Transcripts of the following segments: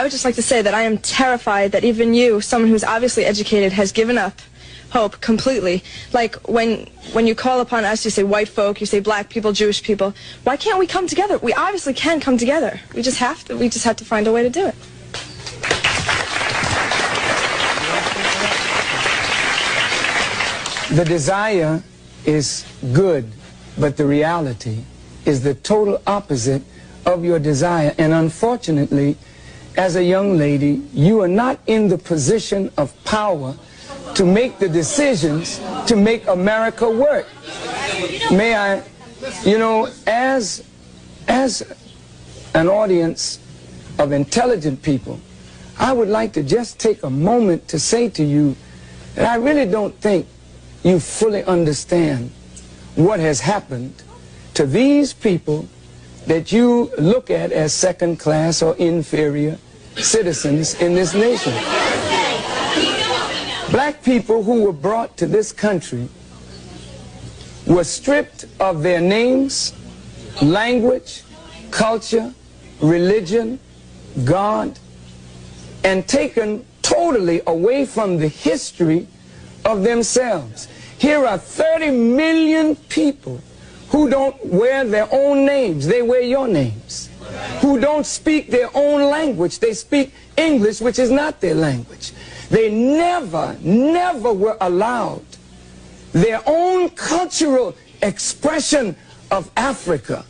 I would just like to say that I am terrified that even you, someone who's obviously educated, has given up hope completely. Like when you call upon us, you say white folk, you say black people, Jewish people. Why can't we come together? We obviously can come together. We just have to. We just have to find a way to do it. The desire is good, but the reality is the total opposite of your desire. And unfortunately, as a young lady, you are not in the position of power to make the decisions to make America work. May I, you know, as an audience of intelligent people, I would like to just take a moment to say to you that I really don't think you fully understand what has happened to these people that you look at as second class or inferior citizens in this nation. Black people who were brought to this country were stripped of their names, language, culture, religion, God, and taken totally away from the history of themselves. Here are 30 million people who don't wear their own names, they wear your names. Who don't speak their own language, they speak English, which is not their language. They never were allowed their own cultural expression of Africa.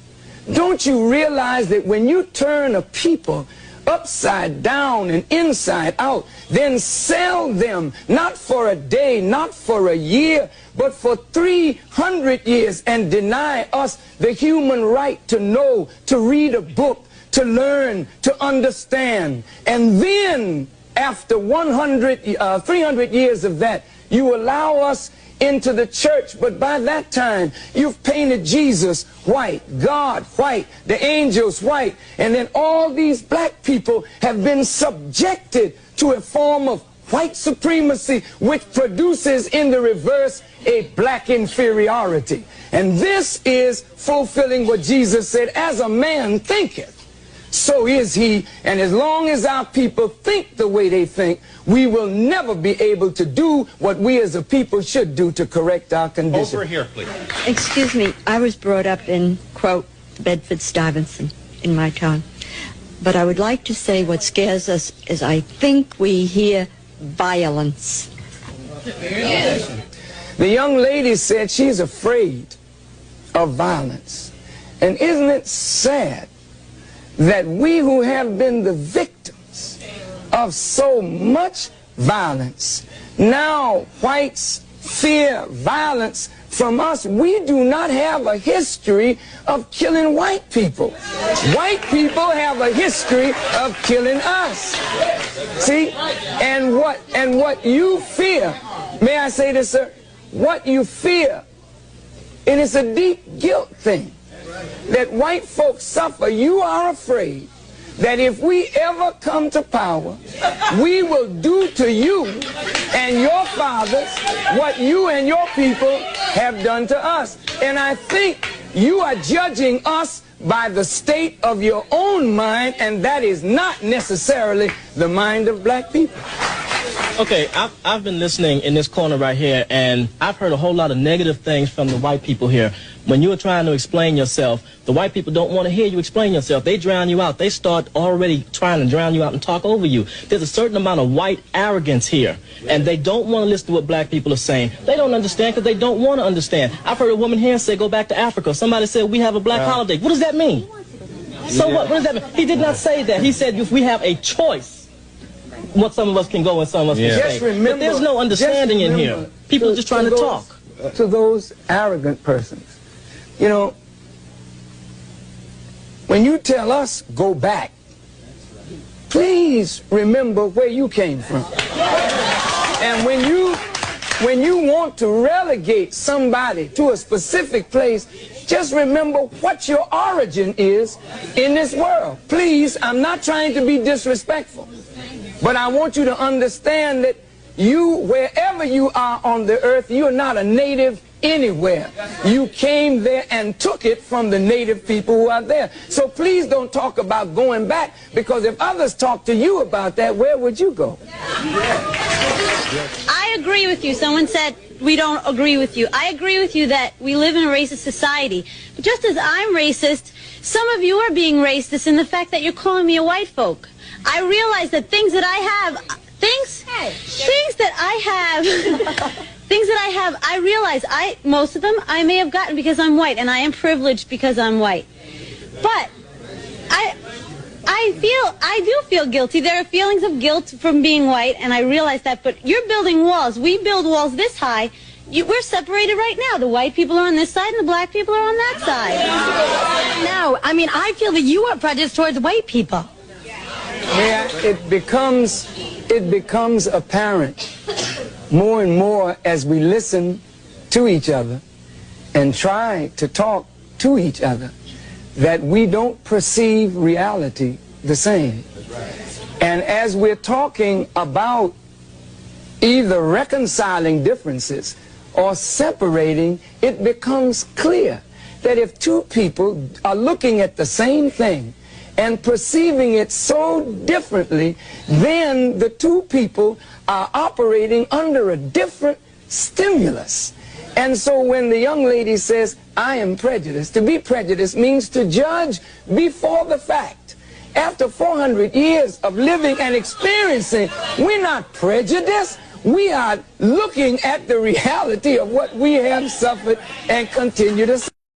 Don't you realize that when you turn a people upside down and inside out, then sell them not for a day, not for a year, but for 300 years, and deny us the human right to know, to read a book, to learn, to understand. And then after 300 years of that, you allow us into the church, but by that time you've painted Jesus white, God white, the angels white, and then all these black people have been subjected to a form of white supremacy, which produces in the reverse a black inferiority. And this is fulfilling what Jesus said, as a man thinketh, so is he. And as long as our people think the way they think, we will never be able to do what we as a people should do to correct our condition. Over here, please. Excuse me, I was brought up in, quote, Bedford-Stuyvesant in my time. But I would like to say what scares us is I think we hear violence. The young lady said she's afraid of violence. And isn't it sad that we who have been the victims of so much violence, now whites fear violence from us? We do not have a history of killing white people. White people have a history of killing us. See? And what you fear, may I say this, sir? What you fear, it is a deep guilt thing that white folks suffer. You are afraid that if we ever come to power, we will do to you and your fathers what you and your people have done to us. And I think you are judging us by the state of your own mind, and that is not necessarily the mind of black people. Okay, I've been listening in this corner right here, and I've heard a whole lot of negative things from the white people here. When you are trying to explain yourself, the white people don't want to hear you explain yourself. They drown you out. They start already trying to drown you out and talk over you. There's a certain amount of white arrogance here, and they don't want to listen to what black people are saying. They don't understand because they don't want to understand. I've heard a woman here say, go back to Africa. Somebody said, we have a black holiday. What does that mean? So what does that mean? He did not say that. He said, if we have a choice, what some of us can go and some of us can stay. But there's no understanding in here. People are just trying to talk. To those arrogant persons, you know, when you tell us go back, please remember where you came from. And when you want to relegate somebody to a specific place, just remember what your origin is in this world. Please, I'm not trying to be disrespectful, but I want you to understand that you, wherever you are on the earth, you're not a native anywhere. You came there and took it from the native people who are there. So please don't talk about going back, because if others talk to you about that, where would you go? I agree with you. Someone said we don't agree with you. I agree with you that we live in a racist society. But just as I'm racist, some of you are being racist in the fact that you're calling me a white folk. I realize that things that I have, things that I have, I realize most of them I may have gotten because I'm white, and I am privileged because I'm white. But I do feel guilty. There are feelings of guilt from being white, and I realize that. But you're building walls. We build walls this high. We're separated right now. The white people are on this side, and the black people are on that side. No, I mean, I feel that you are prejudiced towards white people. Yeah, it becomes apparent more and more as we listen to each other and try to talk to each other that we don't perceive reality the same. And as we're talking about either reconciling differences or separating, it becomes clear that if two people are looking at the same thing and perceiving it so differently, then the two people are operating under a different stimulus. And so when the young lady says, I am prejudiced, to be prejudiced means to judge before the fact. After 400 years of living and experiencing, we're not prejudiced. We are looking at the reality of what we have suffered and continue to suffer.